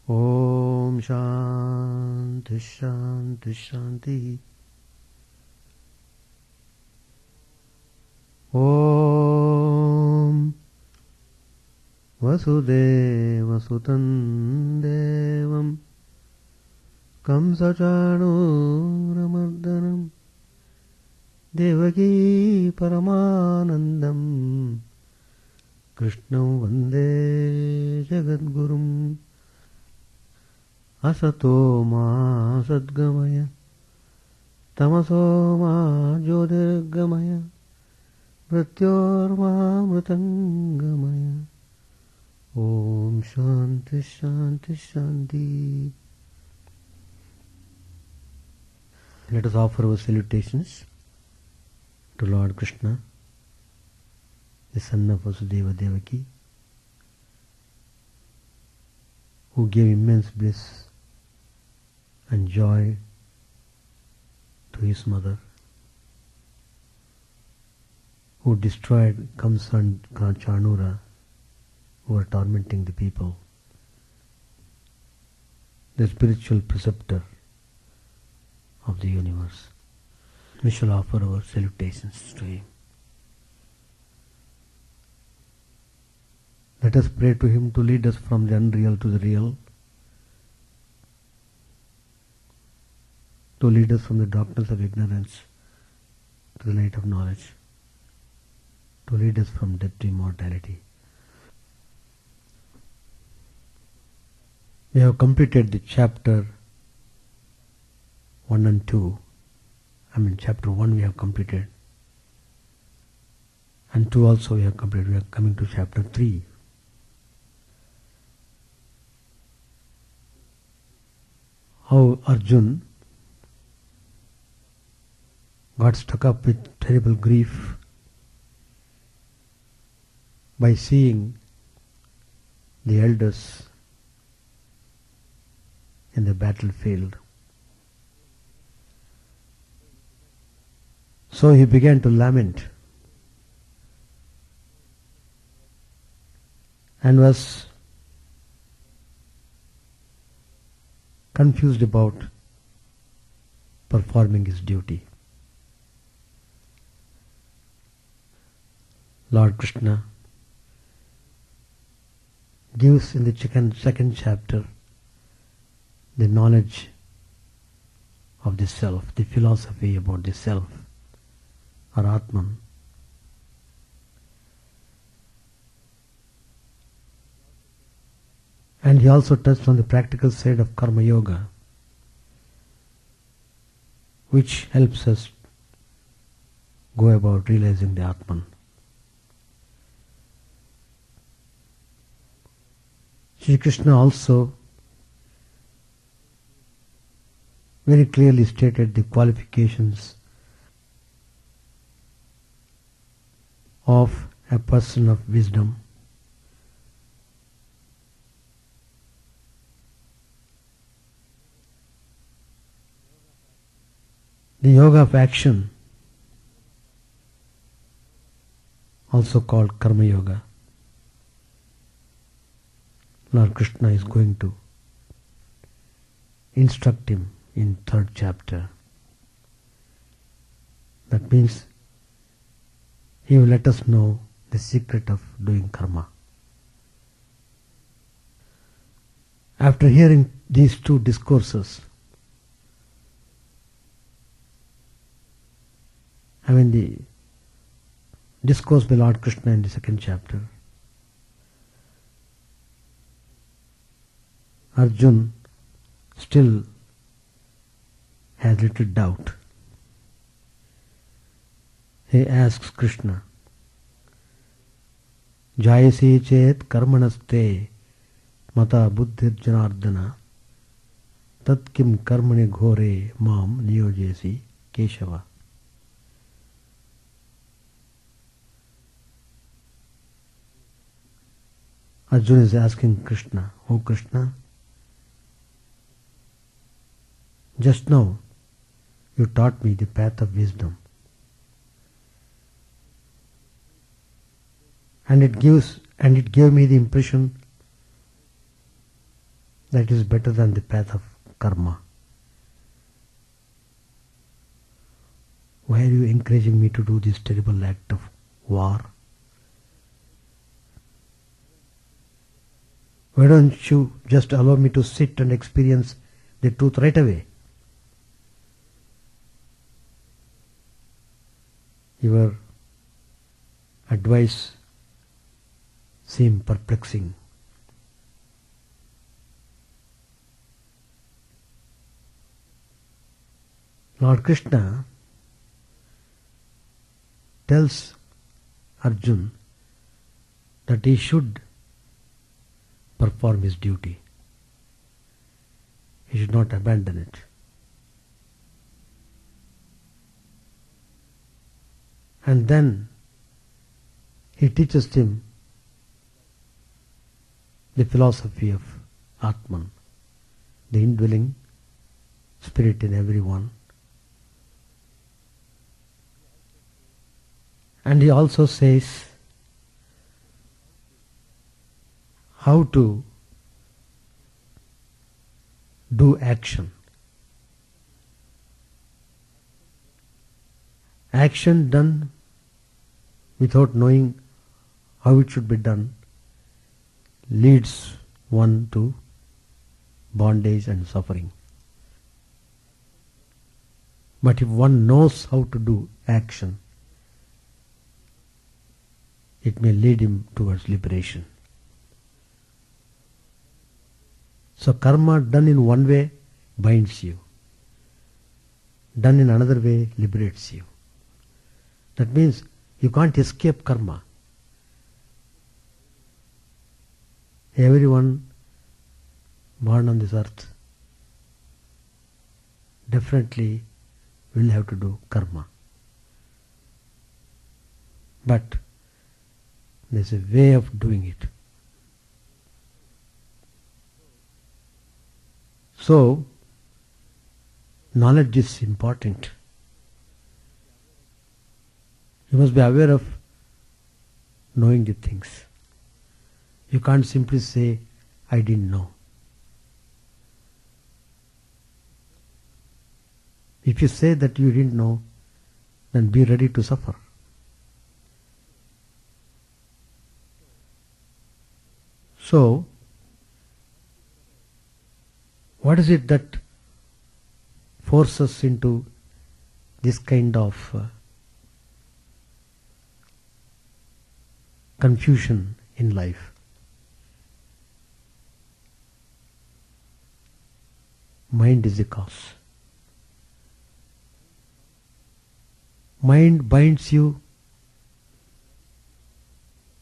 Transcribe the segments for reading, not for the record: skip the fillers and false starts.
Om Shanti Shanti Shanti. Om Vasudeva Sutan Devam Kamsachanuramardanam Devaki Paramanandam Krishnam Vande Jagadgurum Asato ma Sadgamaya Tamaso ma Jyotirgamaya Mrityorma Mritangamaya. Om Shanti Shanti Shanti. Let us offer our salutations to Lord Krishna, the son of Vasudeva Devaki, who gave immense bliss and joy to his mother, who destroyed Kamsa and Chanura, who were tormenting the people, the spiritual preceptor of the universe. We shall offer our salutations to him. Let us pray to him to lead us from the unreal to the real, to lead us from the darkness of ignorance to the light of knowledge, to lead us from death to immortality. We have completed the chapter 1 and 2. Chapter 1 we have completed, and 2 also we have completed. We are coming to chapter 3. How Arjun got stuck up with terrible grief by seeing the elders in the battlefield. So he began to lament and was confused about performing his duty. Lord Krishna gives in the second chapter the knowledge of the self, the philosophy about the self, or Atman. And he also touched on the practical side of Karma Yoga, which helps us go about realizing the Atman. Sri Krishna also very clearly stated the qualifications of a person of wisdom. The yoga of action, also called Karma Yoga, Lord Krishna is going to instruct him in 3rd chapter. That means he will let us know the secret of doing karma. After hearing these 2 discourses, the discourse by Lord Krishna in the 2nd chapter, Arjun still has little doubt. He asks Krishna, Jayasi chet karmanaste mata buddhir janardana tat kim karmane ghore mam niyojesi Keshava. Arjuna is asking Krishna, "Oh Krishna, just now you taught me the path of wisdom, and it gave me the impression that is better than the path of karma. Why are you encouraging me to do this terrible act of war? Why don't you just allow me to sit and experience the truth right away? Your advice seems perplexing. Lord Krishna tells Arjuna that he should perform his duty. He should not abandon it. And then he teaches him the philosophy of Atman, the indwelling spirit in everyone. And he also says how to do action. Action done without knowing how it should be done leads one to bondage and suffering. But if one knows how to do action, it may lead him towards liberation. So karma done in one way binds you. Done in another way liberates you. That means you can't escape karma. Everyone born on this earth definitely will have to do karma. But there's a way of doing it. So, knowledge is important. You must be aware of knowing the things. You can't simply say, I didn't know. If you say that you didn't know, then be ready to suffer. So, what is it that forces us into this kind of confusion in life? Mind is the cause. Mind binds you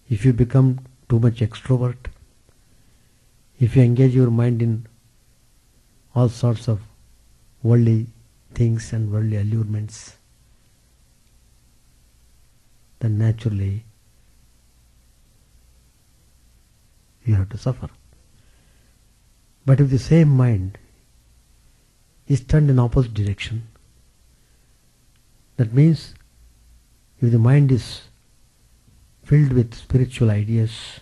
if you become too much extrovert, if you engage your mind in all sorts of worldly things and worldly allurements, then naturally you have to suffer. But if the same mind is turned in opposite direction, that means if the mind is filled with spiritual ideas,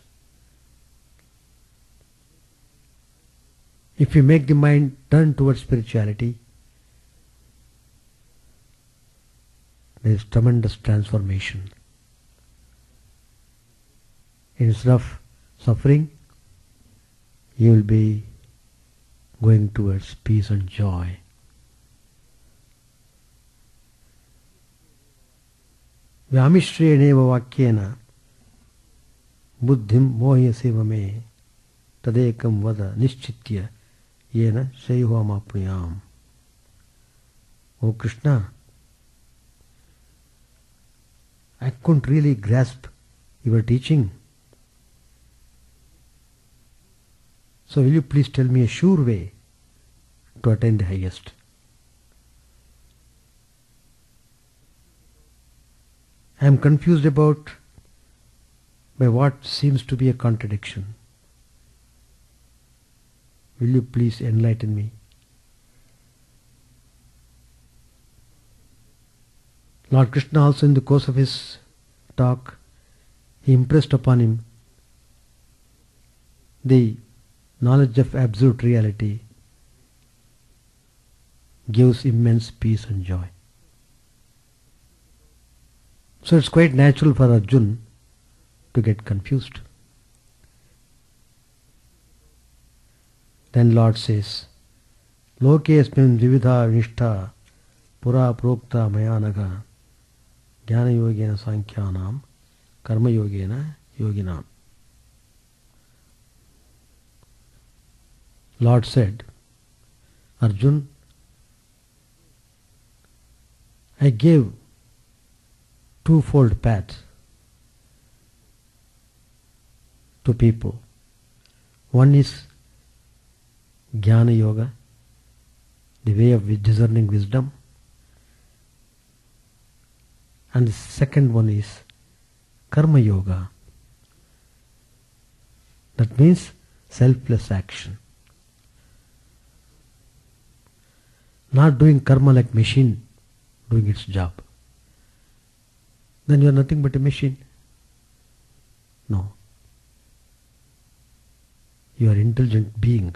if you make the mind turn towards spirituality, there is tremendous transformation. Instead of suffering, you will be going towards peace and joy. Vyamishreyaneva vakyena buddhim mohyase vame tadekam vada nischitya yena shayuham apniyam. Oh Krishna, I couldn't really grasp your teaching. So will you please tell me a sure way to attain the highest? I am confused about by what seems to be a contradiction. Will you please enlighten me? Lord Krishna also in the course of his talk, he impressed upon him the knowledge of absolute reality gives immense peace and joy. So it's quite natural for Arjuna to get confused. Then Lord says, Lokesmin vividha nishtha pura prokta mayanaga jnana yogena sankhyanam karma yogena yoginam. Lord said, Arjuna, I gave twofold paths to people. One is Jnana Yoga, the way of discerning wisdom, and the second one is Karma Yoga. That means selfless action. Not doing karma like machine doing its job. Then you are nothing but a machine. No. You are an intelligent being.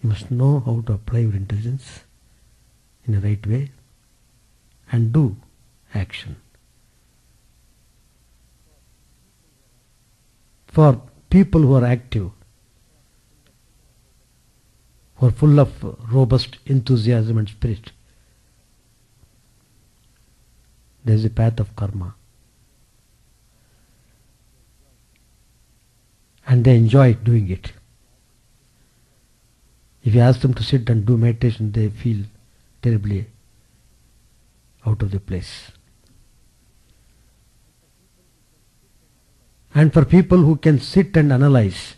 You must know how to apply your intelligence in the right way and do action. For people who are active, who are full of robust enthusiasm and spirit, there is a path of karma. And they enjoy doing it. If you ask them to sit and do meditation, they feel terribly out of the place. And for people who can sit and analyze,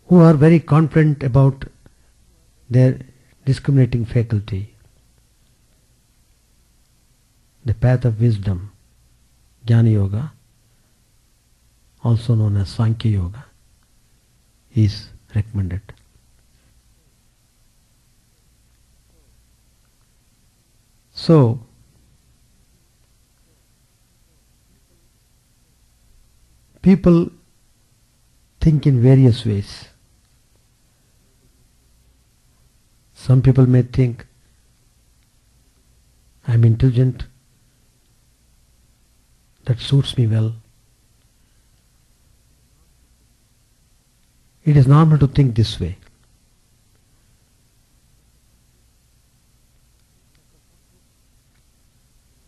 who are very confident about their discriminating faculty, the path of wisdom, Jnana Yoga, also known as Sankhya Yoga, is recommended. So, people think in various ways. Some people may think, I am intelligent, that suits me well. It is normal to think this way.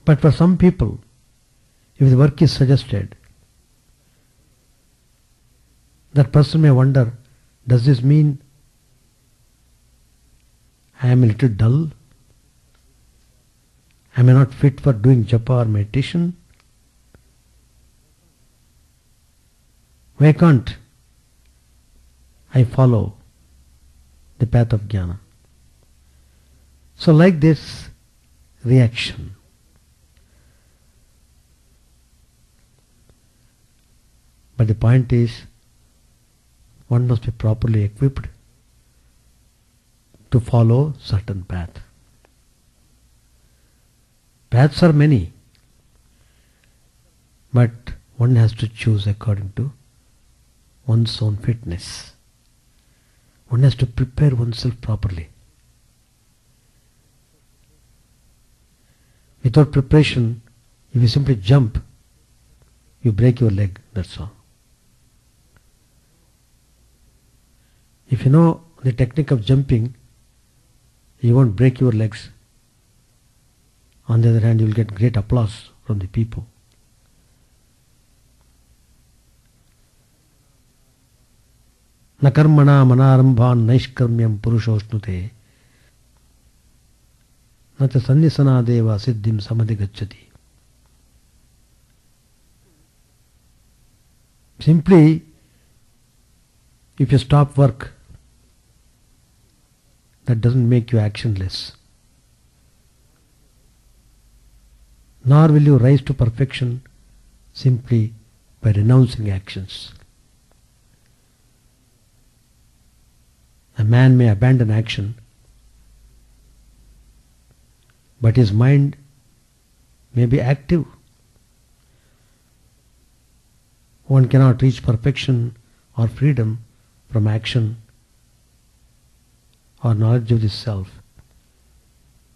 But for some people, if the work is suggested, that person may wonder, does this mean I am a little dull? Am I not fit for doing japa or meditation? Why can't I follow the path of jnana? So like this reaction, but the point is, one must be properly equipped to follow certain path. Paths are many, but one has to choose according to one's own fitness. One has to prepare oneself properly. Without preparation, if you simply jump, you break your leg, that's all. If you know the technique of jumping, you won't break your legs. On the other hand, you will get great applause from the people. Na karmana manarambhan naishkarmyam purushoshnute na cha sannisana deva siddhim samadhigacchati. Simply, if you stop work, that doesn't make you actionless. Nor will you rise to perfection simply by renouncing actions. A man may abandon action, but his mind may be active. One cannot reach perfection or freedom from action or knowledge of the self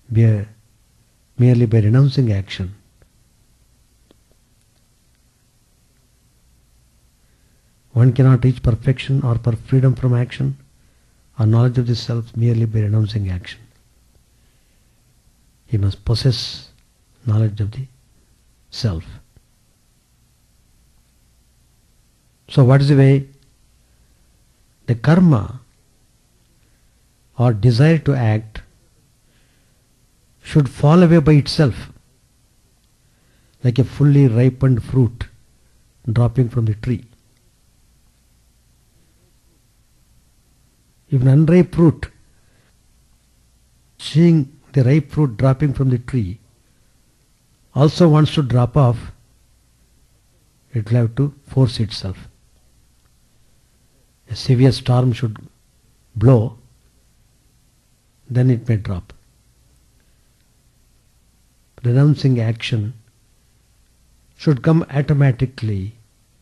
merely by renouncing action. One cannot reach perfection or freedom from action or knowledge of the self merely by renouncing action. He must possess knowledge of the self. So what is the way? The karma or desire to act should fall away by itself, like a fully ripened fruit dropping from the tree. If an unripe fruit, seeing the ripe fruit dropping from the tree, also wants to drop off, it will have to force itself. A severe storm should blow, then it may drop. Renouncing action should come automatically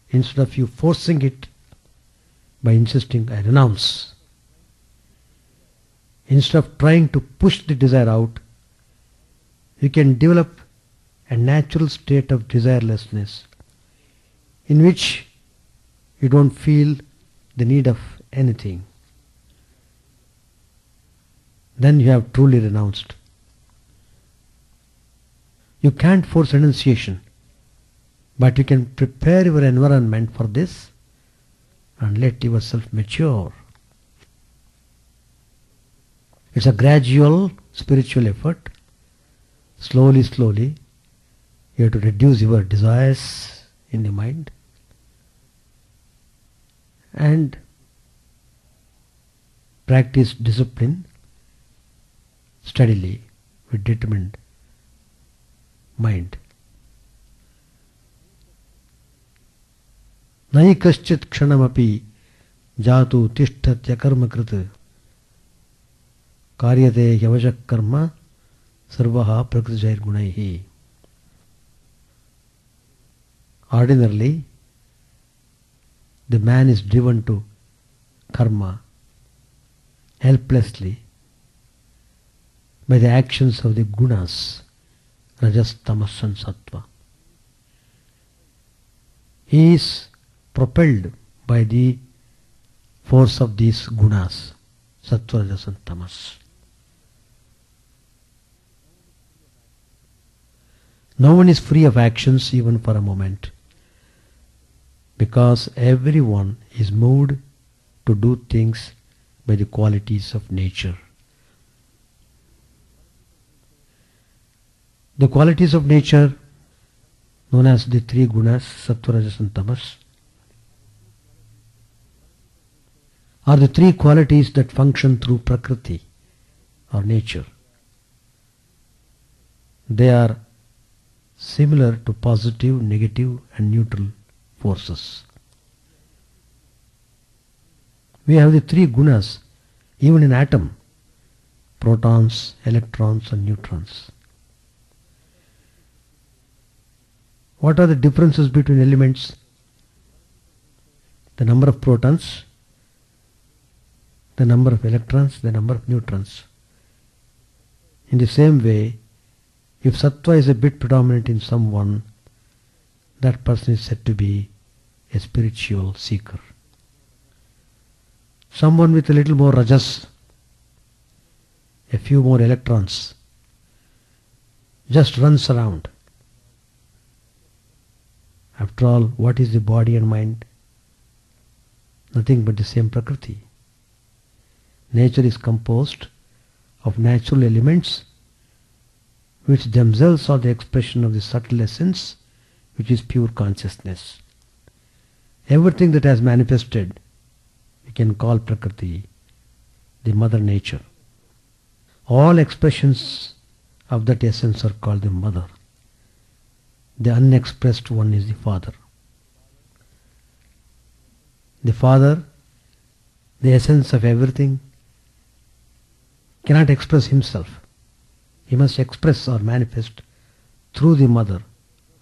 instead of you forcing it by insisting, I renounce. Instead of trying to push the desire out, you can develop a natural state of desirelessness in which you don't feel the need of anything. Then you have truly renounced. You can't force renunciation, but you can prepare your environment for this and let yourself mature. It's a gradual spiritual effort. Slowly, slowly, you have to reduce your desires in the mind and practice discipline steadily with determined mind. Nai kaschit kshanamapi jatu tishtatya karma krita karyate yavajak karma sarvaha prakritijair gunaihi. Ordinarily, the man is driven to karma helplessly by the actions of the gunas, rajas, tamas and sattva. He is propelled by the force of these gunas, sattva, rajas and tamas. No one is free of actions even for a moment, because everyone is moved to do things by the qualities of nature. The qualities of nature, known as the three gunas, sattva, rajas and tamas, are the three qualities that function through prakriti or nature. They are similar to positive, negative and neutral forces. We have the three gunas even in atom: protons, electrons and neutrons. What are the differences between elements? The number of protons, the number of electrons, the number of neutrons. In the same way, if sattva is a bit predominant in someone, that person is said to be a spiritual seeker. Someone with a little more rajas, a few more electrons, just runs around. After all, what is the body and mind? Nothing but the same prakriti. Nature is composed of natural elements which themselves are the expression of the subtle essence, which is pure consciousness. Everything that has manifested, we can call prakriti, the mother nature. All expressions of that essence are called the mother. The unexpressed one is the father. The father, the essence of everything, cannot express himself. He must express or manifest through the mother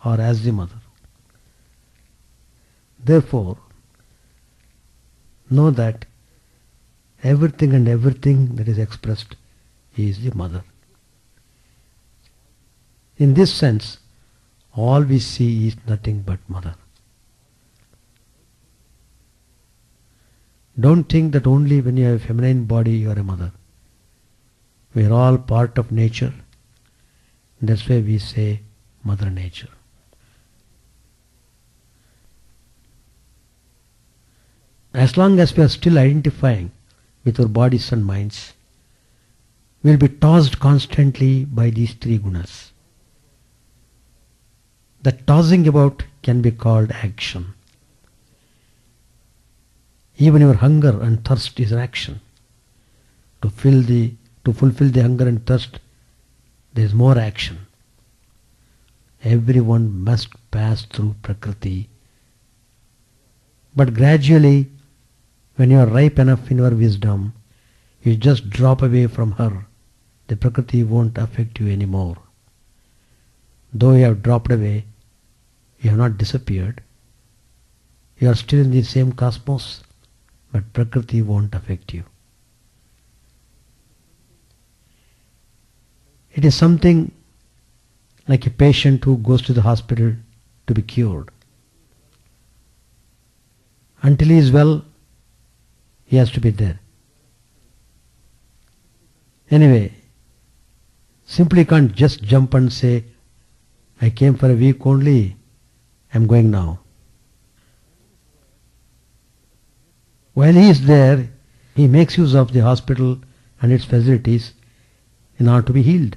or as the mother. Therefore, know that everything and everything that is expressed is the mother. In this sense, all we see is nothing but mother. Don't think that only when you have a feminine body you are a mother. We are all part of nature. That's why we say Mother Nature. As long as we are still identifying with our bodies and minds, we will be tossed constantly by these three gunas. The tossing about can be called action. Even your hunger and thirst is an action. To fulfill the hunger and thirst, there is more action. Everyone must pass through Prakriti. But gradually, when you are ripe enough in your wisdom, you just drop away from her. The Prakriti won't affect you anymore. Though you have dropped away, you have not disappeared. You are still in the same cosmos, but Prakriti won't affect you. It is something like a patient who goes to the hospital to be cured. Until he is well, he has to be there. Anyway, simply can't just jump and say, I came for a week only, I am going now. While he is there, he makes use of the hospital and its facilities in order to be healed.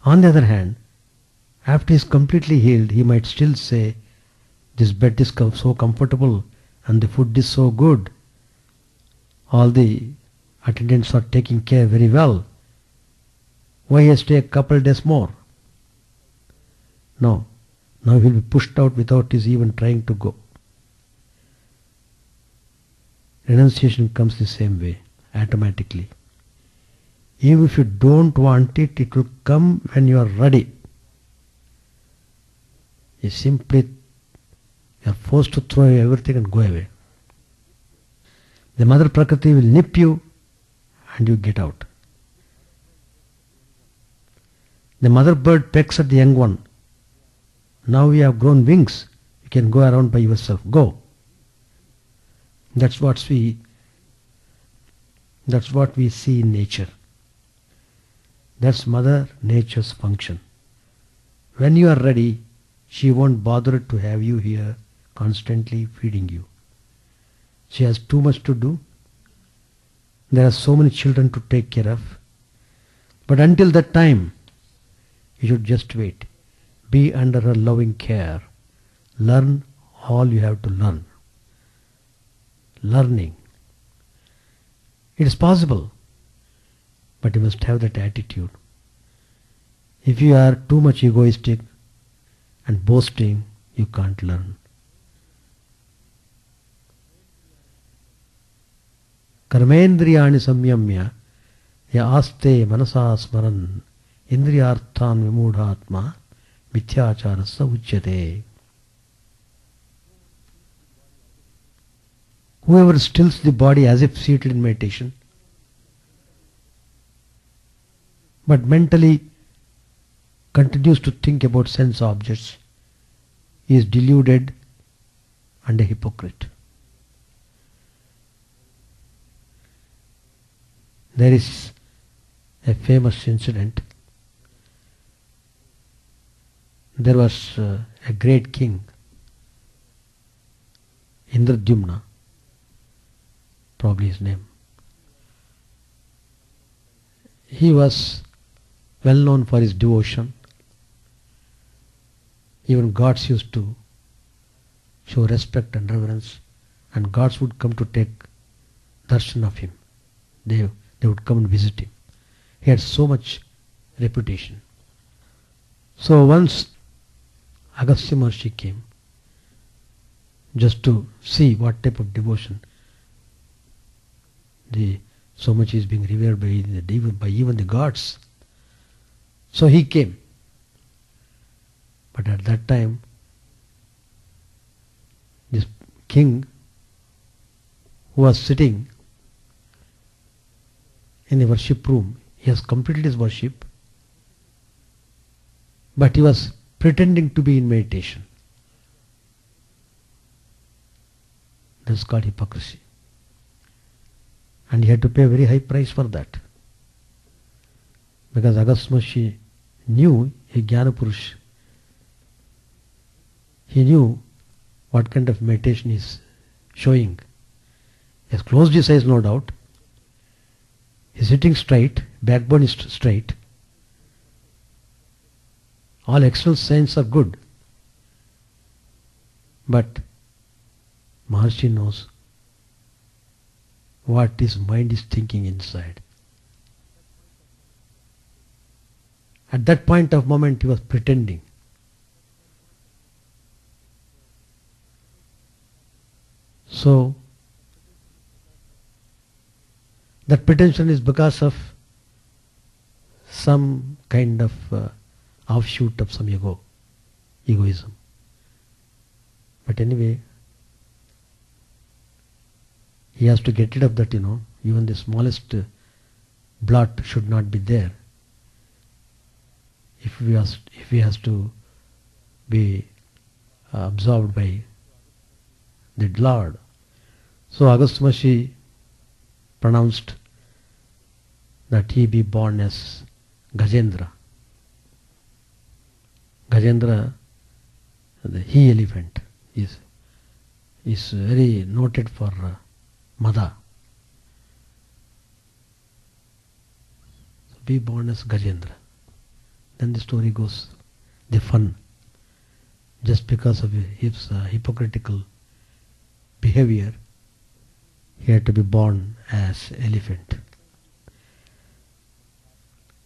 On the other hand, after he is completely healed, he might still say, this bed is so comfortable and the food is so good. All the attendants are taking care very well. Why he has to stay a couple days more? No. Now he will be pushed out without his even trying to go. Renunciation comes the same way, automatically. Even if you don't want it, it will come when you are ready. You are forced to throw away everything and go away. The Mother Prakriti will nip you and you get out. The mother bird pecks at the young one. Now you have grown wings. You can go around by yourself. Go. That's what we see in nature. That's Mother Nature's function. When you are ready, she won't bother to have you here constantly feeding you. She has too much to do. There are so many children to take care of. But until that time, you should just wait. Be under her loving care. Learn all you have to learn. Learning. It is possible, but you must have that attitude. If you are too much egoistic and boasting, you can't learn. Karmendriyani samyamya ya aste manasa smaran indriyarthan vimudhatma mithyacharasa uchyate. Whoever stills the body as if seated in meditation, but mentally continues to think about sense objects, is deluded and a hypocrite. There is a famous incident. There was a great king, Indradyumna, probably his name. He was well known for his devotion. Even gods used to show respect and reverence, and gods would come to take darshan of him. They would come and visit him. He had so much reputation. So once Agastya Maharshi came just to see what type of devotion so much is being revered by even the gods. So he came. But at that time, king who was sitting in the worship room. He has completed his worship, but he was pretending to be in meditation. That's called hypocrisy. And he had to pay a very high price for that. Because Agastya knew a Jnana Purush. He knew what kind of meditation he is showing. He has closed his eyes, no doubt. He is sitting straight, backbone is straight. All external signs are good. But Maharshi knows what his mind is thinking inside. At that point of moment he was pretending. So that pretension is because of some kind of offshoot of some egoism. But anyway, he has to get rid of that, even the smallest blot should not be there. If he has to be absorbed by the Lord. So Agastya pronounced that he be born as Gajendra. Gajendra, the he-elephant, is very noted for Mada. So be born as Gajendra. Then the story goes, the fun. Just because of his hypocritical behavior, he had to be born as elephant.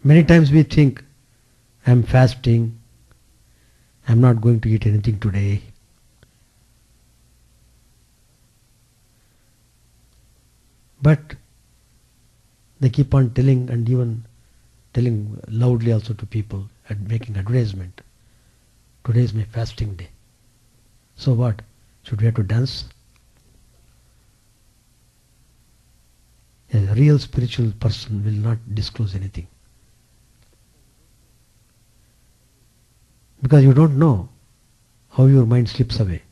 Many times we think, I am fasting, I am not going to eat anything today. But they keep on telling, and even telling loudly also to people and making advertisement. Today is my fasting day. So what? Should we have to dance? A real spiritual person will not disclose anything. Because you don't know how your mind slips away.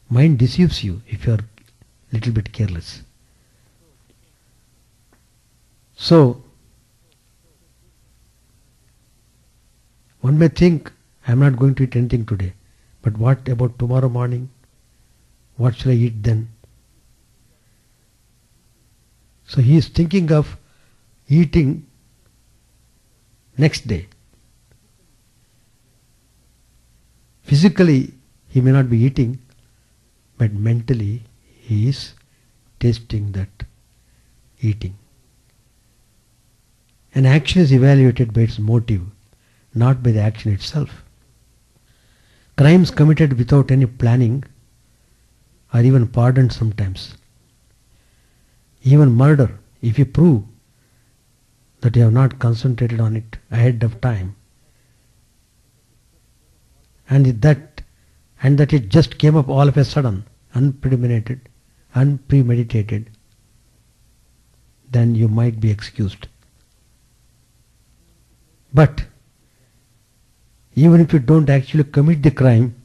Mind deceives you if you are a little bit careless. So, one may think, I am not going to eat anything today. But what about tomorrow morning? What shall I eat then? So he is thinking of eating next day. Physically, he may not be eating, but mentally, he is tasting that eating. An action is evaluated by its motive, not by the action itself. Crimes committed without any planning are even pardoned sometimes. Even murder, if you prove that you have not concentrated on it ahead of time, and that it just came up all of a sudden, unpremeditated, then you might be excused. But even if you don't actually commit the crime,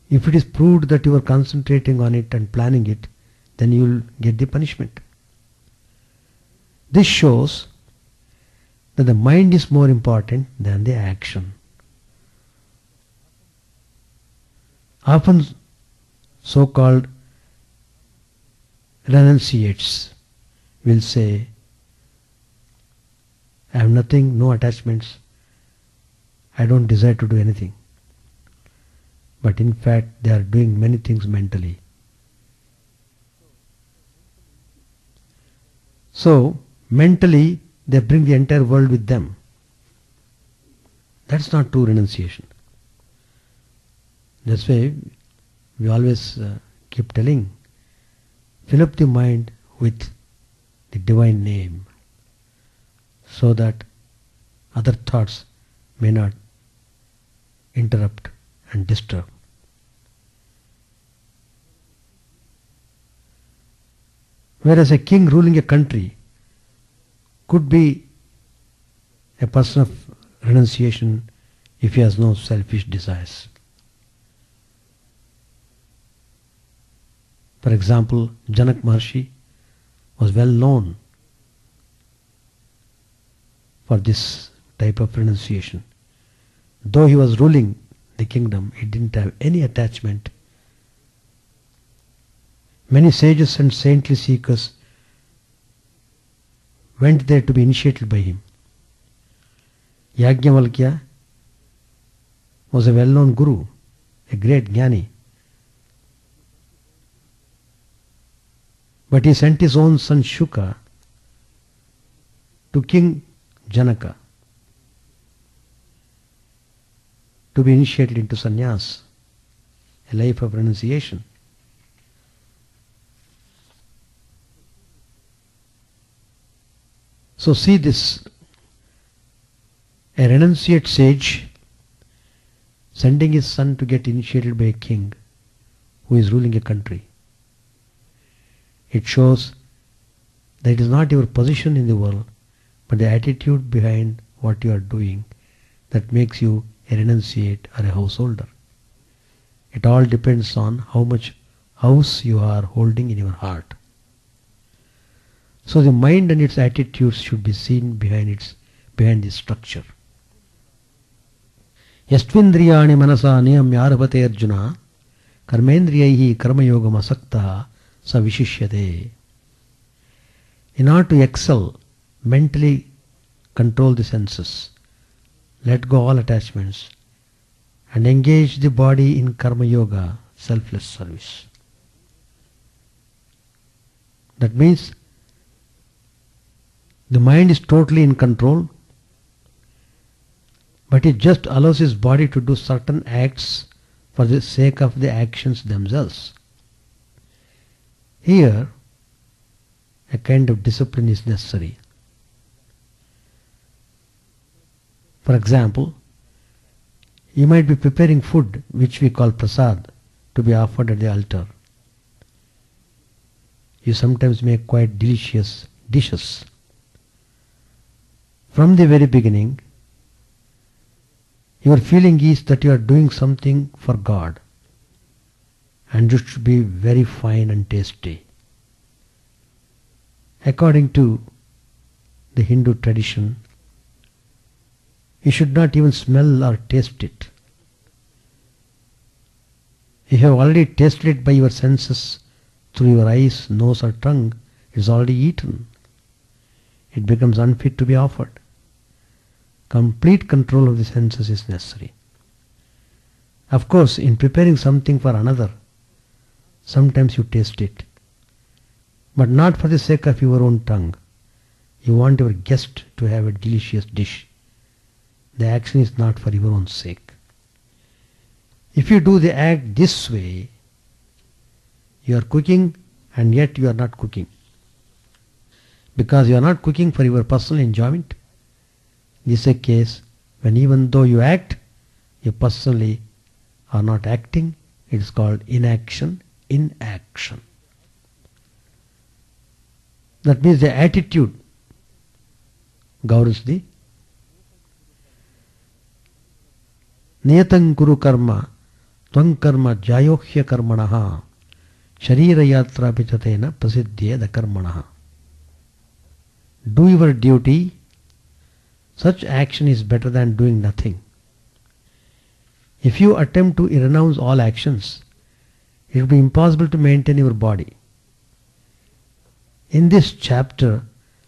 if it is proved that you are concentrating on it and planning it, then you will get the punishment. This shows that the mind is more important than the action. Often so-called renunciates will say, I have nothing, no attachments, I don't desire to do anything. But in fact, they are doing many things mentally. So, mentally, they bring the entire world with them. That's not true renunciation. That's why we always keep telling, fill up the mind with the divine name, so that other thoughts may not interrupt and disturb. Whereas a king ruling a country could be a person of renunciation if he has no selfish desires. For example, Janak Maharshi was well known for this type of renunciation. Though he was ruling the kingdom, he didn't have any attachment. Many sages and saintly seekers went there to be initiated by him. Yajnavalkya was a well-known guru, a great jnani. But he sent his own son Shuka to King Janaka to be initiated into sannyas, a life of renunciation. So see this, a renunciate sage sending his son to get initiated by a king who is ruling a country. It shows that it is not your position in the world, but the attitude behind what you are doing that makes you a renunciate or a householder. It all depends on how much house you are holding in your heart. So the mind and its attitudes should be seen behind this structure. Yastvindriyani manasa niyamya arabhate arjuna karmendriyaihi karmayogam asaktaha sa vishishyate. In order to excel, mentally control the senses, let go all attachments, and engage the body in karma yoga, selfless service. That means the mind is totally in control, but it just allows his body to do certain acts for the sake of the actions themselves. Here, a kind of discipline is necessary. For example, you might be preparing food which we call prasad to be offered at the altar. You sometimes make quite delicious dishes. From the very beginning, your feeling is that you are doing something for God, and it should be very fine and tasty. According to the Hindu tradition, you should not even smell or taste it. If you have already tasted it by your senses through your eyes, nose or tongue, it is already eaten. It becomes unfit to be offered. Complete control of the senses is necessary. Of course, in preparing something for another, sometimes you taste it, but not for the sake of your own tongue. You want your guest to have a delicious dish. The action is not for your own sake. If you do the act this way, you are cooking and yet you are not cooking. Because you are not cooking for your personal enjoyment. This is a case when even though you act, you personally are not acting. It is called inaction, inaction. That means the attitude governs the Niyatang kuru karma Tvang karma jayohya karmanaha Sharira yatra pichatena prasiddhyeda karmanaha. Do your duty. Such action is better than doing nothing. If you attempt to renounce all actions, it will be impossible to maintain your body. In this chapter,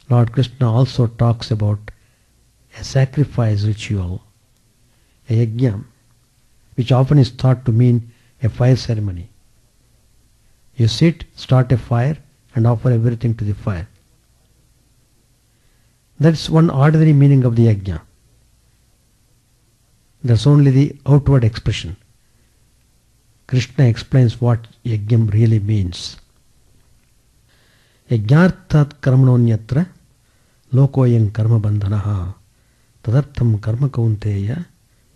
Lord Krishna also talks about a sacrifice ritual, a yajna, which often is thought to mean a fire ceremony. You sit, start a fire, and offer everything to the fire. That's one ordinary meaning of the yajna. That's only the outward expression. Krishna explains what yajna really means. Yajnarthat karmanonyatra lokoyam karma bandhanaha tadartham karma kaunteya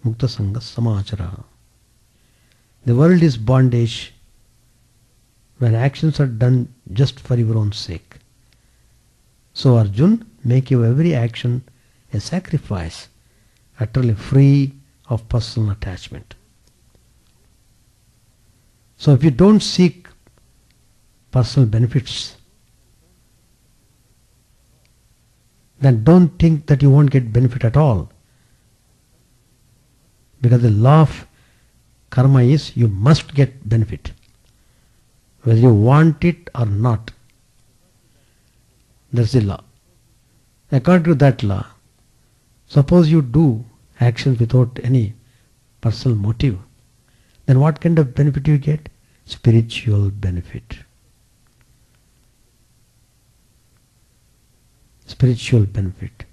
mukta sanga samachara. The world is bondage when actions are done just for your own sake. So Arjun, make your every action a sacrifice, utterly free of personal attachment. So if you don't seek personal benefits, then don't think that you won't get benefit at all. Because the law of karma is you must get benefit, whether you want it or not. That's the law. According to that law, suppose you do actions without any personal motive, then what kind of benefit you get? Spiritual benefit. Spiritual benefit.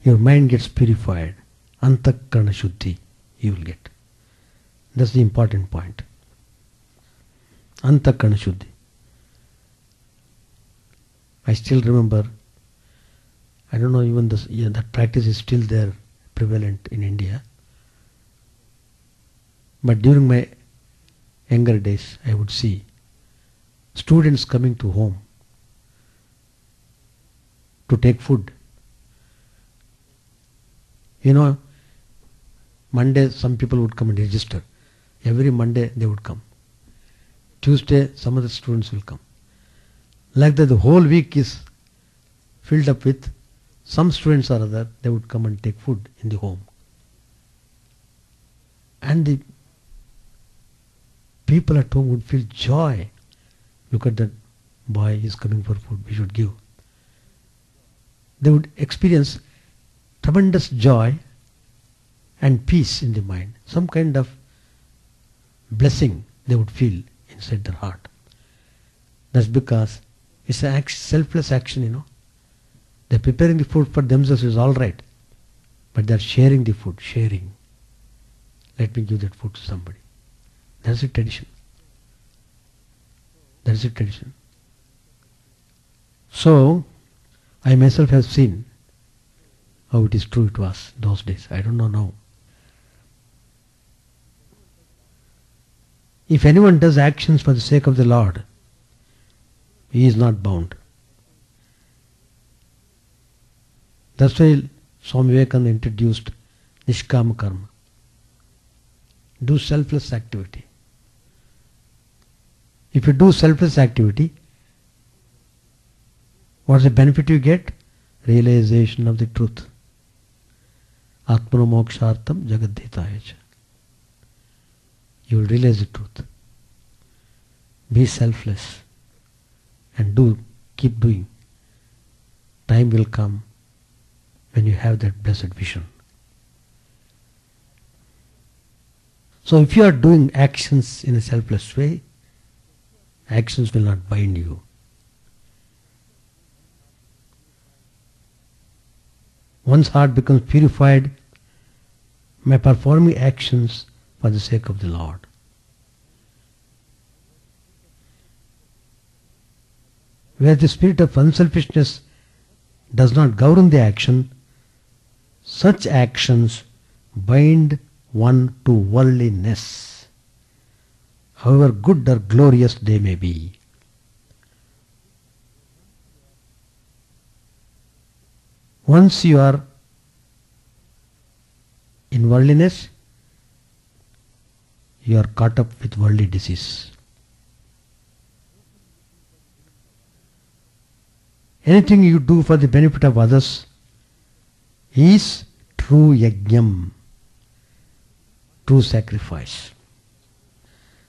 Your mind gets purified. Antakarana Shuddhi you will get. That's the important point. Antakarana Shuddhi. I still remember, I don't know even this, that practice is still there, prevalent in India. But during my younger days, I would see students coming to home to take food. Monday some people would come and register. Every Monday they would come. Tuesday some of the students will come. Like that the whole week is filled up with some students or other, they would come and take food in the home. And the people at home would feel joy. Look at that boy is coming for food, we should give. They would experience tremendous joy and peace in the mind. Some kind of blessing they would feel inside their heart. That's because it's a selfless action, They're preparing the food for themselves is all right. But they're sharing the food, sharing. Let me give that food to somebody. That's a tradition. That's a tradition. So, I myself have seen how it is true it was those days. I don't know now. If anyone does actions for the sake of the Lord, he is not bound. That's why Swami Vivekananda introduced Nishkama Karma. Do selfless activity. If you do selfless activity, what's the benefit you get? Realization of the truth. Atmano mokshartam jagadhitaya. You will realize the truth. Be selfless and keep doing. Time will come when you have that blessed vision. So if you are doing actions in a selfless way, actions will not bind you. One's heart becomes purified by performing actions for the sake of the Lord. Where the spirit of unselfishness does not govern the action, such actions bind one to worldliness, however good or glorious they may be. Once you are in worldliness, you are caught up with worldly disease. Anything you do for the benefit of others is true yajnam, true sacrifice.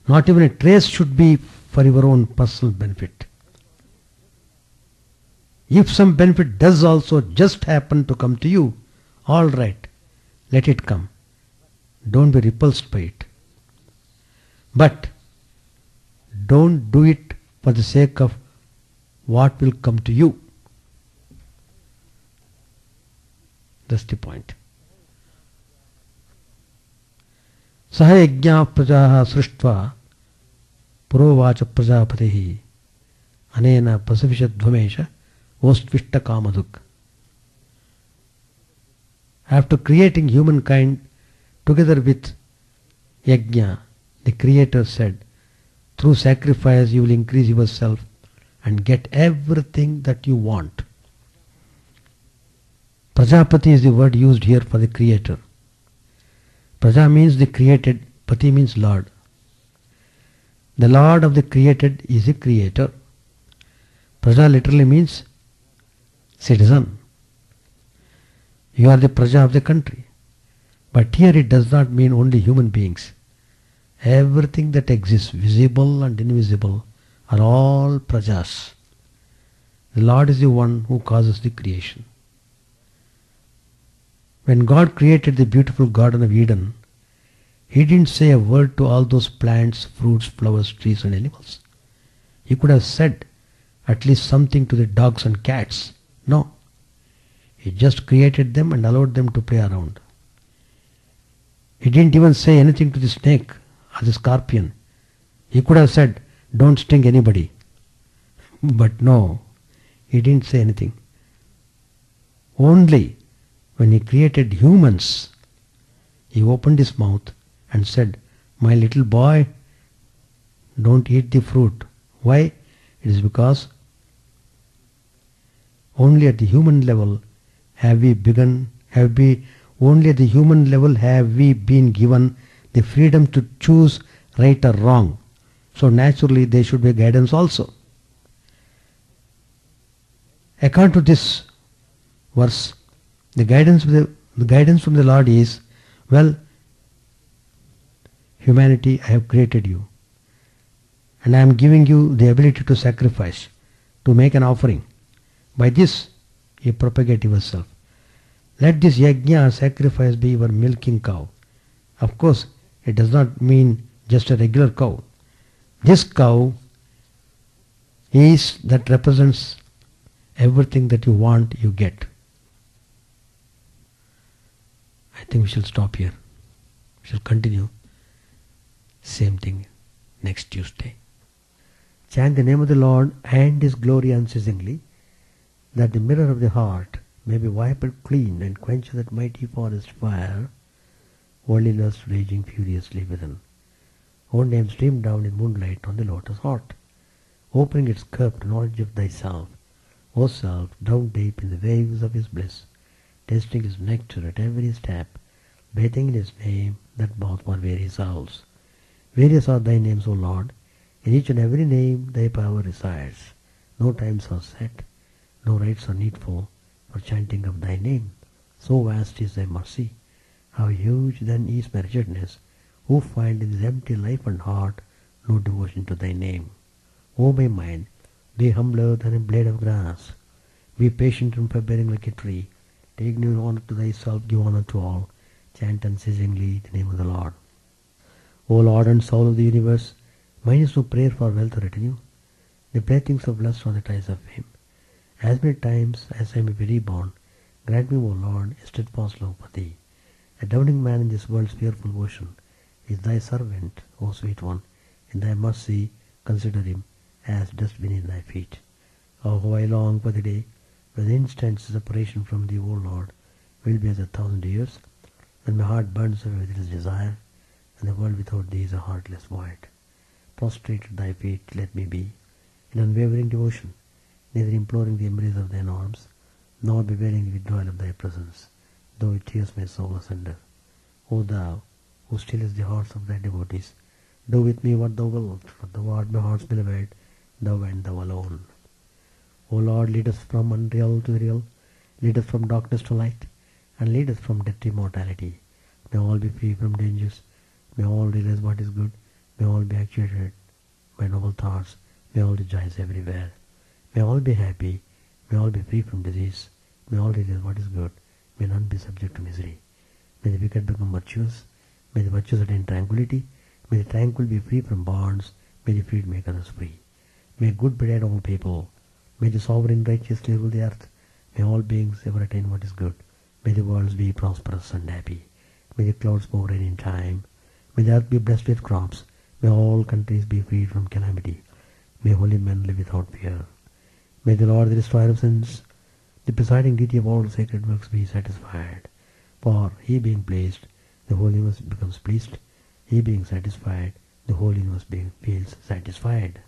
Not even a trace should be for your own personal benefit. If some benefit does also just happen to come to you, all right, let it come. Don't be repulsed by it. But don't do it for the sake of what will come to you. That's the point. Saha yajna prajaha srishtva purovacha prajapatihi anena pasavishadvamesha ostvishta kamaduk. After creating humankind together with yajna, the Creator said, through sacrifice you will increase yourself and get everything that you want. Prajapati is the word used here for the creator. Praja means the created, Pati means Lord. The Lord of the created is the creator. Praja literally means citizen. You are the Praja of the country. But here it does not mean only human beings. Everything that exists, visible and invisible, are all Prajas. The Lord is the one who causes the creation. When God created the beautiful Garden of Eden, He didn't say a word to all those plants, fruits, flowers, trees and animals. He could have said at least something to the dogs and cats. No. He just created them and allowed them to play around. He didn't even say anything to the snake or the scorpion. He could have said, don't sting anybody. But no, He didn't say anything. Only when He created humans, He opened His mouth and said, my little boy, don't eat the fruit. Why? It is because only at the human level have we been given the freedom to choose right or wrong. So naturally there should be guidance also. According to this verse, the guidance from the Lord is, well, humanity, I have created you, and I am giving you the ability to sacrifice, to make an offering. By this, you propagate yourself. Let this yajna or sacrifice be your milking cow. Of course, it does not mean just a regular cow. This cow that represents everything that you want, you get. I think we shall stop here. We shall continue. Same thing next Tuesday. Chant the name of the Lord and His glory unceasingly, that the mirror of the heart may be wiped clean and quench that mighty forest fire, worldliness raging furiously within. O name stream down in moonlight on the lotus heart, opening its cup to knowledge of thyself. O self, down deep in the waves of His bliss, tasting His nectar at every step, bathing in His name that both for various souls. Various are thy names, O Lord. In each and every name thy power resides. No times are set, no rites are needful for chanting of thy name. So vast is thy mercy. How huge then is my wretchedness, who find in this empty life and heart no devotion to thy name. O my mind, be humbler than a blade of grass. Be patient and forbearing like a tree. Take no honor to thyself, give honor to all. Chant unceasingly the name of the Lord. O Lord and soul of the universe, mine is no prayer for wealth or retinue. The playthings of lust are the ties of fame. As many times as I may be reborn, grant me, O Lord, a steadfast love for thee. A drowning man in this world's fearful ocean is thy servant, O sweet one. In thy mercy consider him as dust beneath thy feet. Oh, how I long for the day when the instant separation from thee, O Lord, will be as 1,000 years, when my heart burns away with its desire, and the world without thee is a heartless void. Prostrate at thy feet let me be, in unwavering devotion, neither imploring the embrace of thine arms, nor bewailing the withdrawal of thy presence, though it tears my soul asunder. O thou, who stillest the hearts of thy devotees, do with me what thou wilt, for thou art my heart's beloved, thou and thou alone. O Lord, lead us from unreal to the real, lead us from darkness to light, and lead us from death to immortality. May all be free from dangers, may all realize what is good, may all be actuated by noble thoughts, may all rejoice everywhere. May all be happy, may all be free from disease, may all realize what is good, may none be subject to misery. May the wicked become virtuous, may the virtuous attain tranquility, may the tranquil be free from bonds, may the freed make others free. May good betide all people, may the sovereign righteously rule the earth, may all beings ever attain what is good, may the worlds be prosperous and happy, may the clouds pour rain in time, may the earth be blessed with crops, may all countries be freed from calamity, may holy men live without fear. May the Lord, the destroyer of sins, the presiding deity of all sacred works, be satisfied. For he being pleased, the whole universe becomes pleased. He being satisfied, the whole universe feels satisfied.